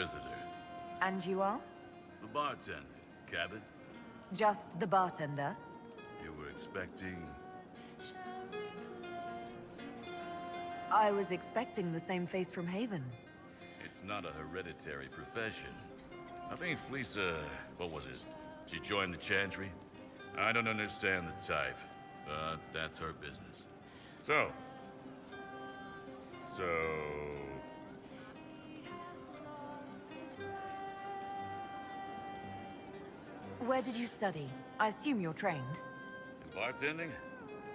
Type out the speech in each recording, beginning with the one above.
Inquisitor. And you are? The bartender. Cabot? Just the bartender? You were expecting... I was expecting the same face from Haven. It's not a hereditary profession. I think Fleesa... what was it? She joined the Chantry? I don't understand the type, but that's her business. So... Where did you study? I assume you're trained. In bartending?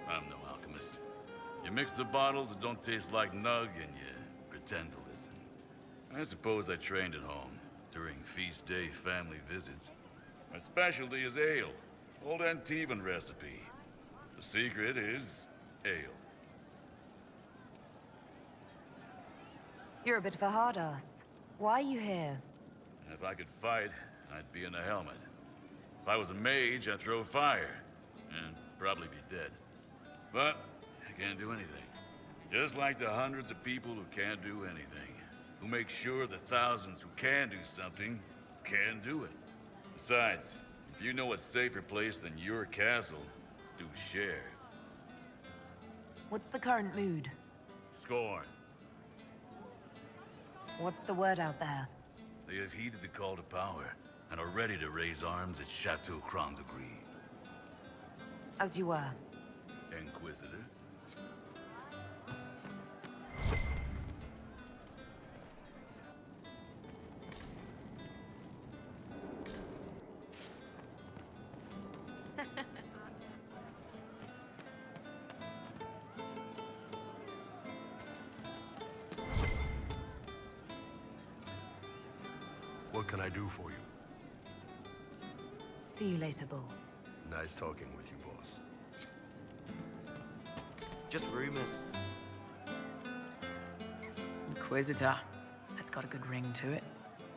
I'm no alchemist. You mix the bottles that don't taste like nug and you pretend to listen. I suppose I trained at home, during feast day family visits. My specialty is ale. Old Antivan recipe. The secret is ale. You're a bit of a hard ass. Why are you here? If I could fight, I'd be in a helmet. If I was a mage, I'd throw fire. And probably be dead. But I can't do anything. Just like the hundreds of people who can't do anything. Who make sure the thousands who can do something can do it. Besides, if you know a safer place than your castle, do share. What's the current mood? Scorn. What's the word out there? They have heeded the call to power and are ready to raise arms at Chateau Crown de Gris. As you were. Inquisitor. What can I do for you? See you later, Bull. Nice talking with you, boss. Just rumors. Inquisitor. That's got a good ring to it.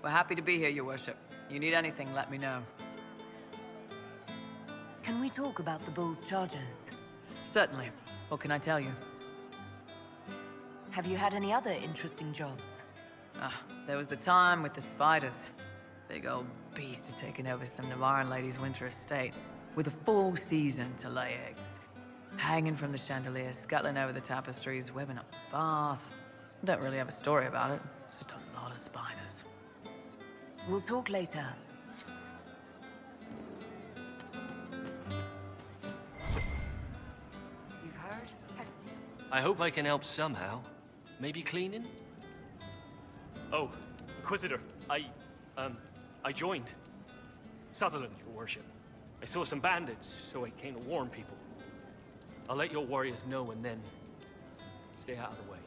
We're happy to be here, your worship. You need anything, let me know. Can we talk about the Bull's charges? Certainly. What can I tell you? Have you had any other interesting jobs? There was the time with the spiders. Big old beast had taken over some Navaran lady's winter estate, with a full season to lay eggs. Hanging from the chandelier, scuttling over the tapestries, webbing up the bath. Don't really have a story about it. It's just a lot of spiders. We'll talk later. You heard? I hope I can help somehow. Maybe cleaning? Oh, Inquisitor, I joined. Sutherland, your worship. I saw some bandits, so I came to warn people. I'll let your warriors know and then stay out of the way.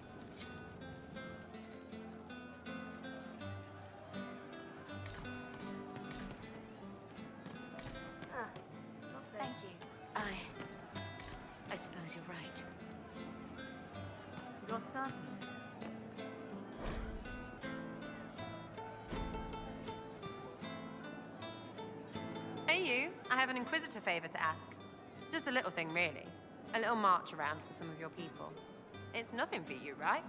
Thank you. I suppose you're right. You're certain? Hey you, I have an Inquisitor favor to ask. Just a little thing, really. A little march around for some of your people. It's nothing for you, right?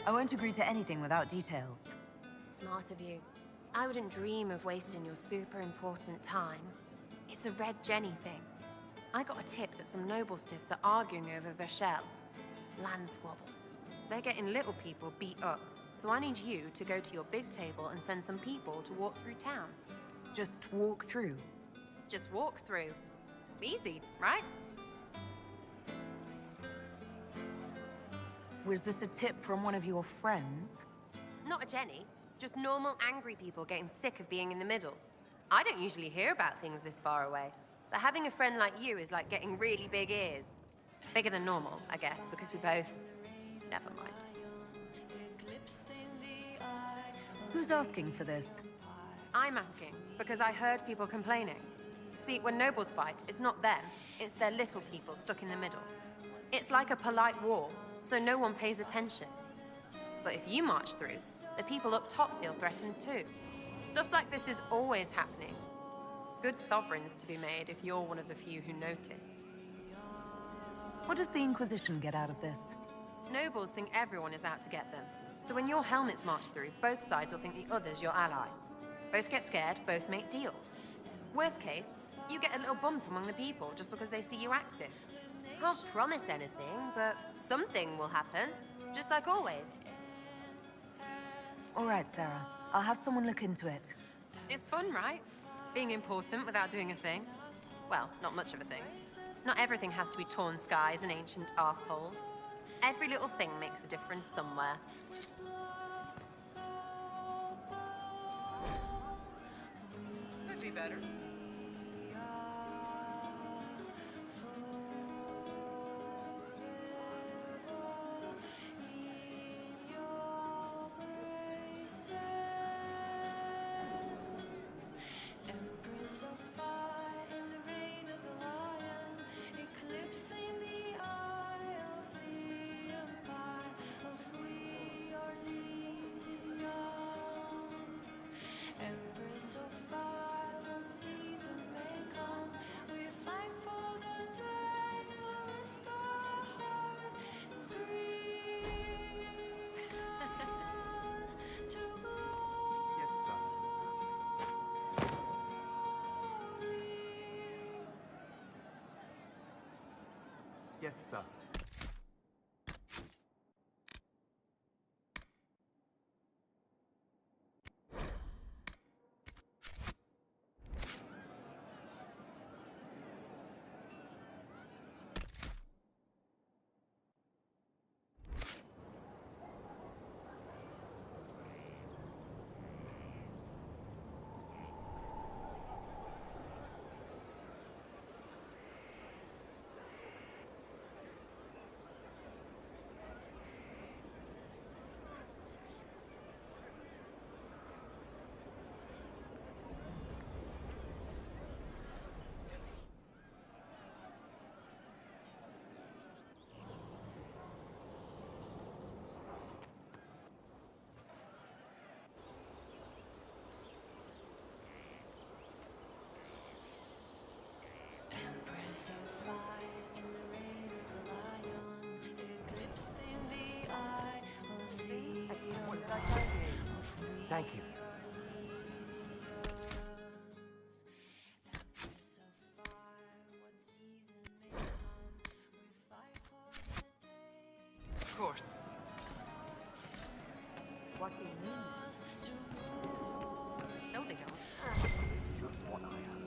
I won't agree to anything without details. Smart of you. I wouldn't dream of wasting your super important time. It's a Red Jenny thing. I got a tip that some noble stiffs are arguing over Vachel. Land squabble. They're getting little people beat up. So I need you to go to your big table and send some people to walk through town. Just walk through. Just walk through. Easy, right? Was this a tip from one of your friends? Not a Jenny. Just normal angry people getting sick of being in the middle. I don't usually hear about things this far away. But having a friend like you is like getting really big ears. Bigger than normal, I guess, because we both... Never mind. Who's asking for this? I'm asking, because I heard people complaining. See, when nobles fight, it's not them, it's their little people stuck in the middle. It's like a polite war, so no one pays attention. But if you march through, the people up top feel threatened too. Stuff like this is always happening. Good sovereigns to be made if you're one of the few who notice. What does the Inquisition get out of this? Nobles think everyone is out to get them. So when your helmets march through, both sides will think the other's your ally. Both get scared, both make deals. Worst case, you get a little bump among the people just because they see you active. Can't promise anything, but something will happen. Just like always. All right, Sarah. I'll have someone look into it. It's fun, right? Being important without doing a thing. Well, not much of a thing. Not everything has to be torn skies and ancient arseholes. Every little thing makes a difference somewhere. Could be better. Yes, sir. Thank you. Of course. What do you mean? No, they don't. Just what I am.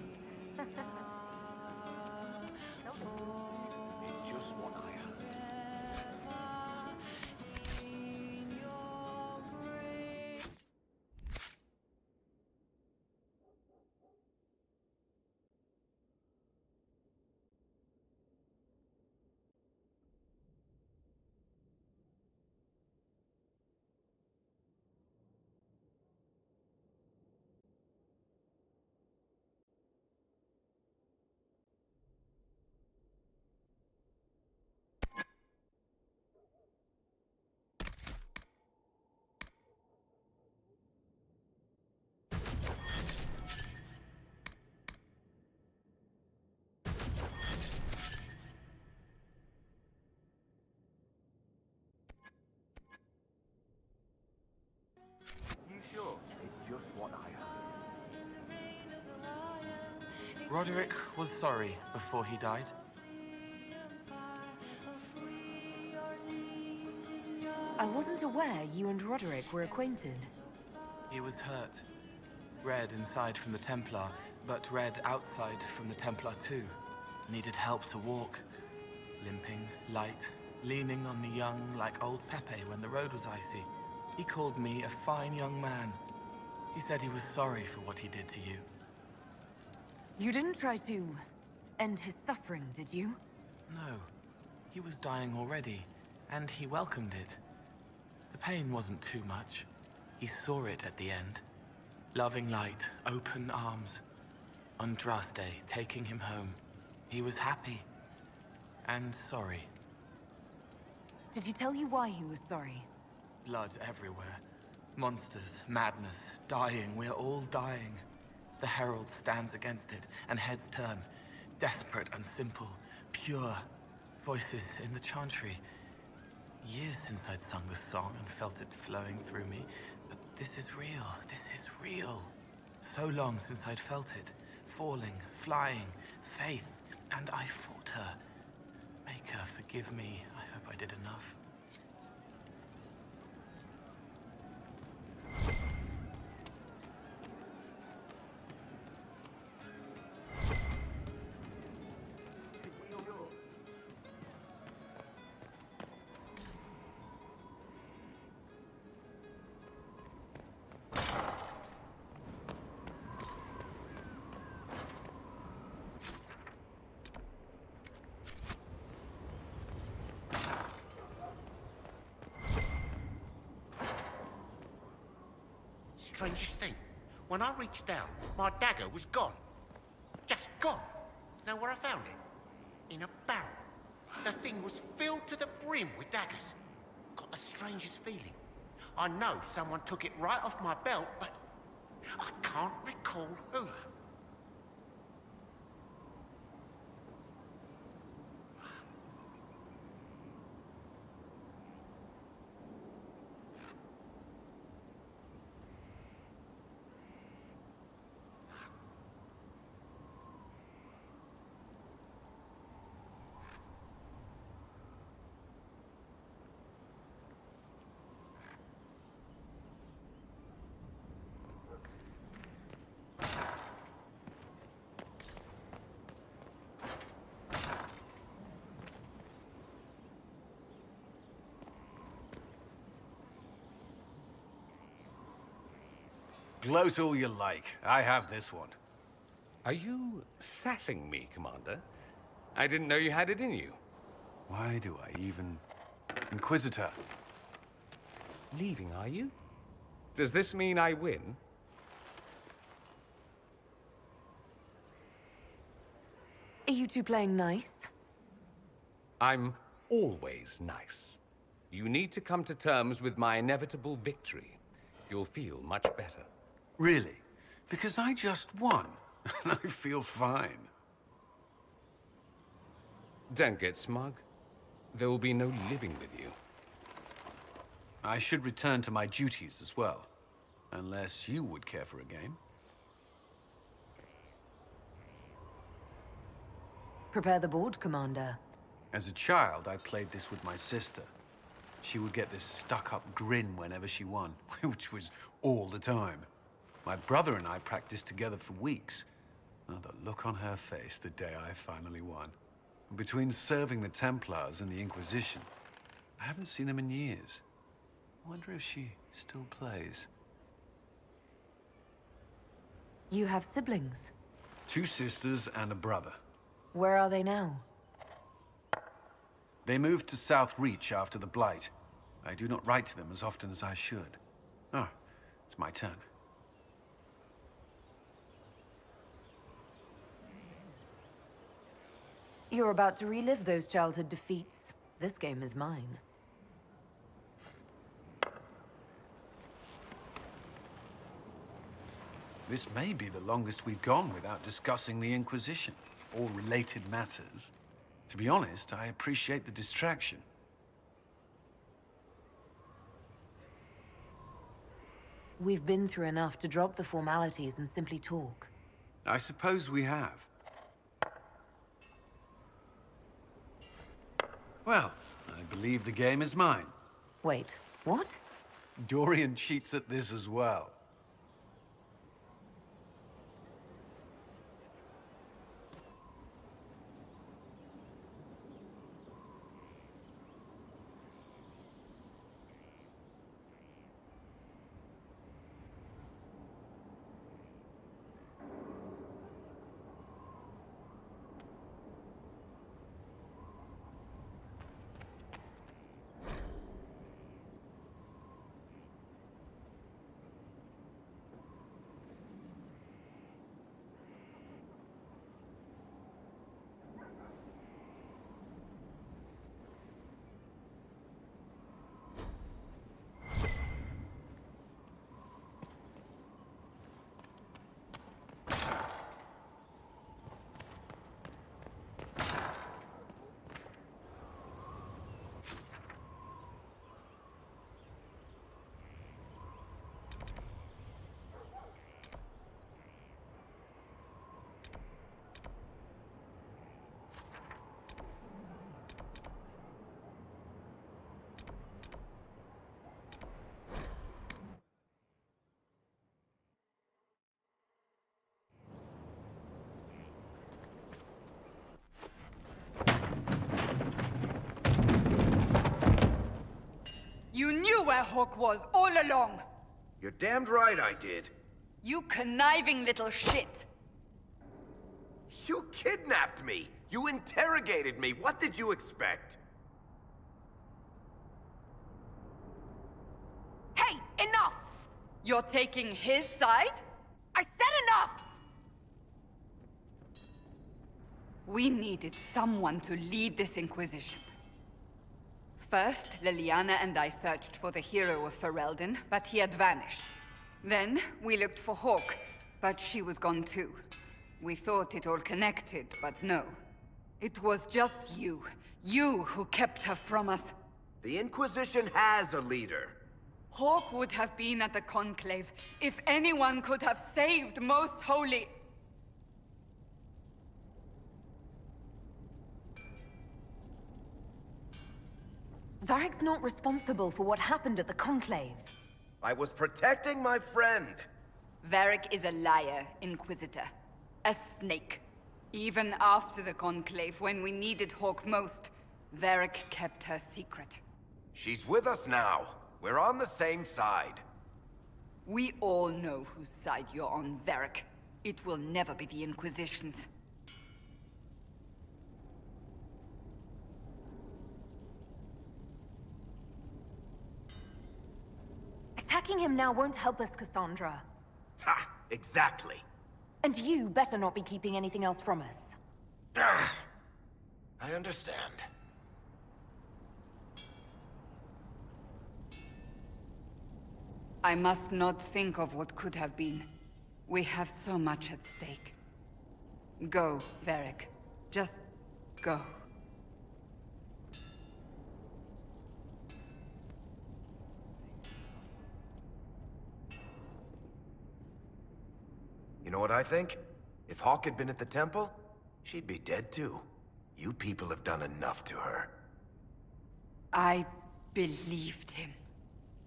It's just what I am. You sure? It's just what I am. Roderick was sorry before he died. I wasn't aware you and Roderick were acquainted. He was hurt. Red inside from the Templar, but red outside from the Templar too. Needed help to walk. Limping, light, leaning on the young like old Pepe when the road was icy. He called me a fine young man. He said he was sorry for what he did to you. You didn't try to end his suffering, did you? No. He was dying already, and he welcomed it. The pain wasn't too much. He saw it at the end. Loving light, open arms. Andraste taking him home. He was happy. And sorry. Did he tell you why he was sorry? Blood everywhere. Monsters, madness, dying. We're all dying. The Herald stands against it, and heads turn. Desperate and simple. Pure. Voices in the chantry. Years since I'd sung the song and felt it flowing through me, but this is real. This is real. So long since I'd felt it. Falling, flying, faith, and I fought her. Maker, forgive me. I hope I did enough. Strangest thing, when I reached down, my dagger was gone. Just gone. Know where I found it? In a barrel. The thing was filled to the brim with daggers. Got the strangest feeling. I know someone took it right off my belt, but I can't recall who. Gloat all you like. I have this one. Are you sassing me, Commander? I didn't know you had it in you. Why do I even... Inquisitor. Leaving, are you? Does this mean I win? Are you two playing nice? I'm always nice. You need to come to terms with my inevitable victory. You'll feel much better. Really? Because I just won. And I feel fine. Don't get smug. There will be no living with you. I should return to my duties as well. Unless you would care for a game. Prepare the board, Commander. As a child, I played this with my sister. She would get this stuck-up grin whenever she won, which was all the time. My brother and I practiced together for weeks. Oh, the look on her face the day I finally won. Between serving the Templars and the Inquisition, I haven't seen them in years. I wonder if she still plays. You have siblings? 2 sisters and a brother. Where are they now? They moved to South Reach after the Blight. I do not write to them as often as I should. Ah, it's my turn. You're about to relive those childhood defeats. This game is mine. This may be the longest we've gone without discussing the Inquisition, or related matters. To be honest, I appreciate the distraction. We've been through enough to drop the formalities and simply talk. I suppose we have. Well, I believe the game is mine. Wait, what? Dorian cheats at this as well. where Hawk was all along. You're damned right I did. You conniving little shit. You kidnapped me! You interrogated me! What did you expect? Hey, enough! You're taking his side? I said enough! We needed someone to lead this Inquisition. First, Liliana and I searched for the hero of Ferelden, but he had vanished. Then, we looked for Hawk, but she was gone too. We thought it all connected, but no. It was just you. You who kept her from us. The Inquisition has a leader. Hawk would have been at the Conclave if anyone could have saved Most Holy. Varric's not responsible for what happened at the Conclave. I was protecting my friend. Varric is a liar, Inquisitor. A snake. Even after the Conclave, when we needed Hawk most, Varric kept her secret. She's with us now. We're on the same side. We all know whose side you're on, Varric. It will never be the Inquisition's. Attacking him now won't help us, Cassandra. Ha! Exactly. And you better not be keeping anything else from us. I understand. I must not think of what could have been. We have so much at stake. Go, Varric. Just go. You know what I think? If Hawk had been at the temple, she'd be dead too. You people have done enough to her. I believed him.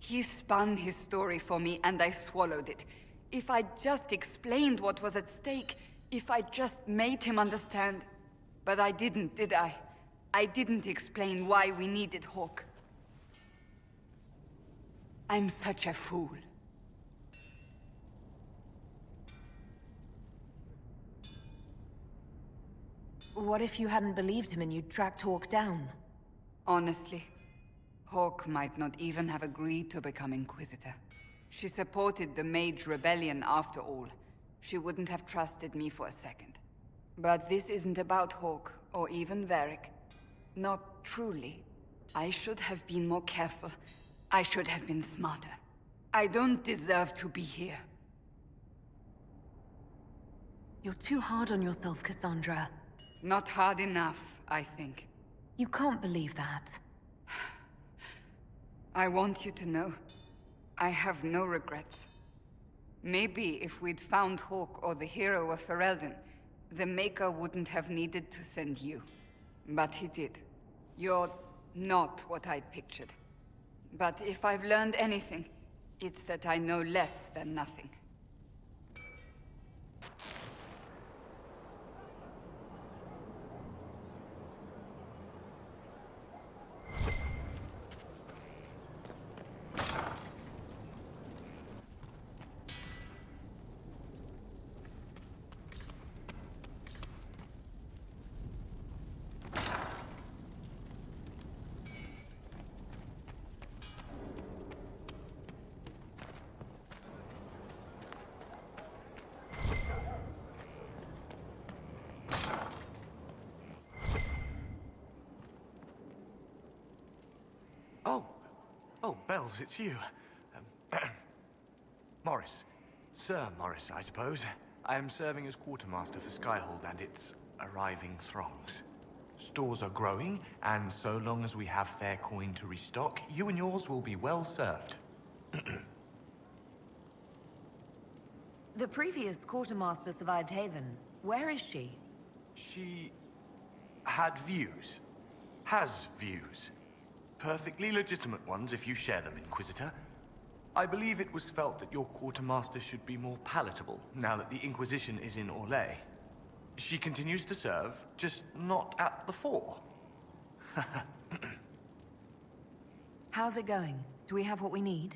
He spun his story for me, and I swallowed it. If I just explained what was at stake, if I just made him understand. But I didn't, did I? I didn't explain why we needed Hawk. I'm such a fool. What if you hadn't believed him and you'd tracked Hawk down? Honestly, Hawk might not even have agreed to become Inquisitor. She supported the Mage Rebellion after all. She wouldn't have trusted me for a second. But this isn't about Hawk, or even Varric. Not truly. I should have been more careful. I should have been smarter. I don't deserve to be here. You're too hard on yourself, Cassandra. Not hard enough, I think. You can't believe that. I want you to know, I have no regrets. Maybe if we'd found Hawk or the hero of Ferelden, the Maker wouldn't have needed to send you. But he did. You're not what I'd pictured. But if I've learned anything, it's that I know less than nothing. Oh, Bells, it's you. Morris. Sir Morris, I suppose. I am serving as quartermaster for Skaihold and its arriving throngs. Stores are growing, and so long as we have fair coin to restock, you and yours will be well served. The previous quartermaster survived Haven. Where is she? She had views. Has views. Perfectly legitimate ones if you share them, Inquisitor. I believe it was felt that your quartermaster should be more palatable now that the Inquisition is in Orlais. She continues to serve, just not at the fore. How's it going? Do we have what we need?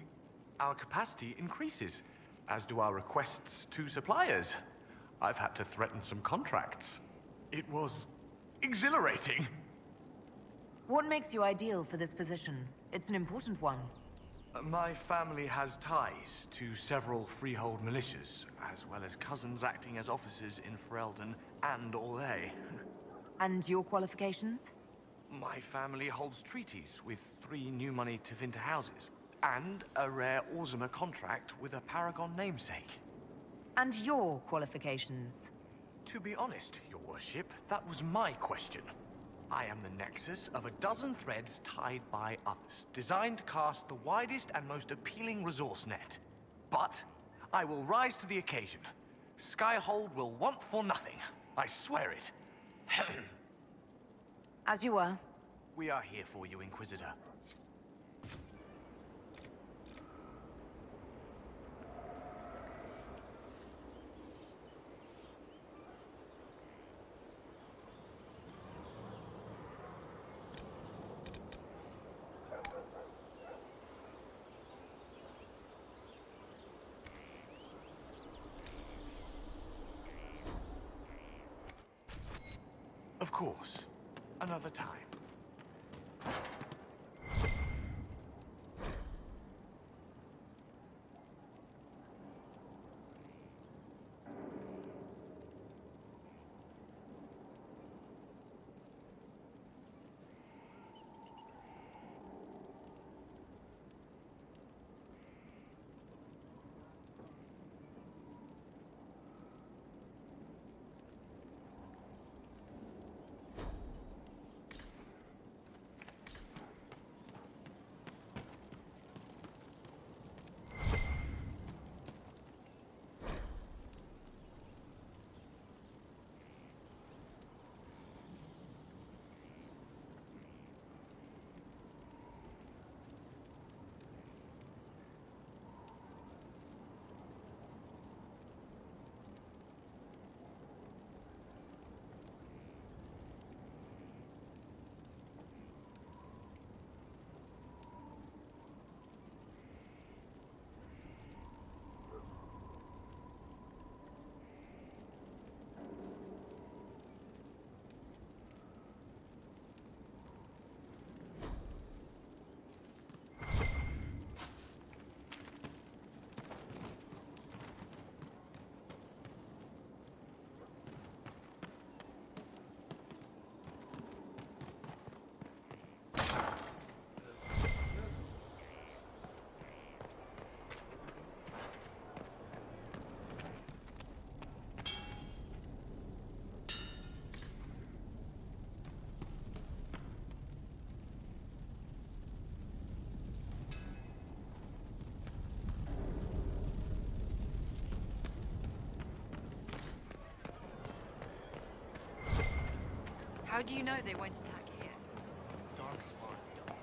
Our capacity increases, as do our requests to suppliers. I've had to threaten some contracts. It was exhilarating. What makes you ideal for this position? It's an important one. My family has ties to several freehold militias, as well as cousins acting as officers in Ferelden and Orlais. And your qualifications? My family holds treaties with 3 new money Tevinter houses, and a rare Orzuma contract with a Paragon namesake. And your qualifications? To be honest, your worship, that was my question. I am the nexus of a dozen threads tied by others, designed to cast the widest and most appealing resource net. But I will rise to the occasion. Skyhold will want for nothing. I swear it. As you were. We are here for you, Inquisitor. Of course. Another time. How do you know they won't attack here? Darkspawn don't.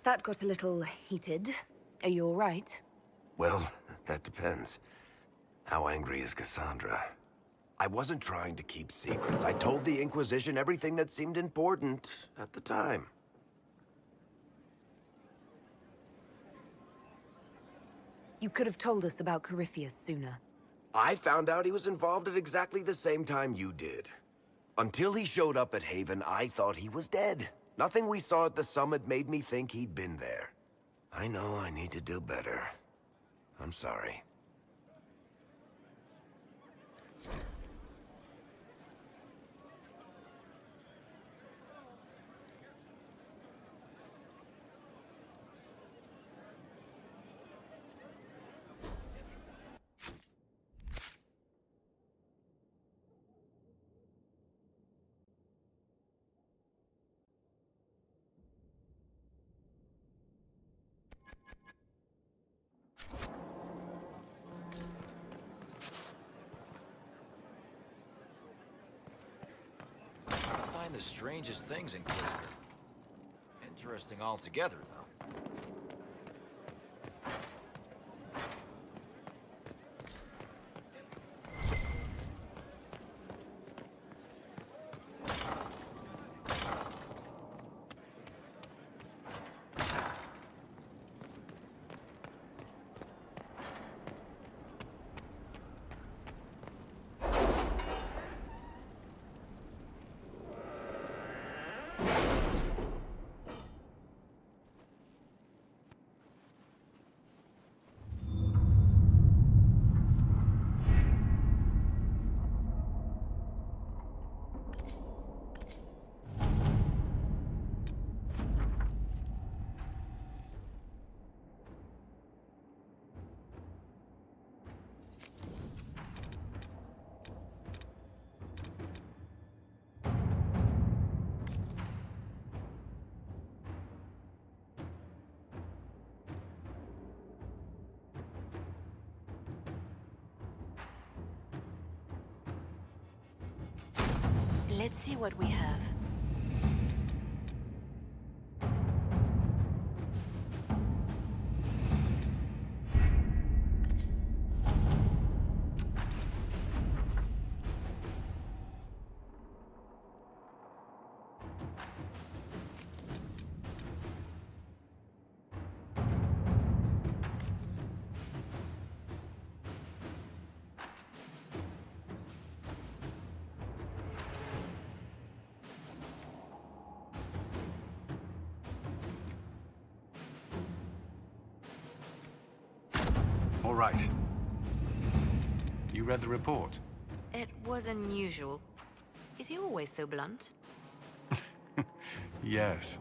That got a little heated. Are you all right? Well, that depends. How angry is Cassandra? I wasn't trying to keep secrets. I told the Inquisition everything that seemed important at the time. You could have told us about Corypheus sooner. I found out he was involved at exactly the same time you did. Until he showed up at Haven, I thought he was dead. Nothing we saw at the summit made me think he'd been there. I know I need to do better. I'm sorry. the strangest things, Inquisitor. Interesting altogether, though. Let's see what we have. All right. You read the report? It was unusual. Is he always so blunt? Yes.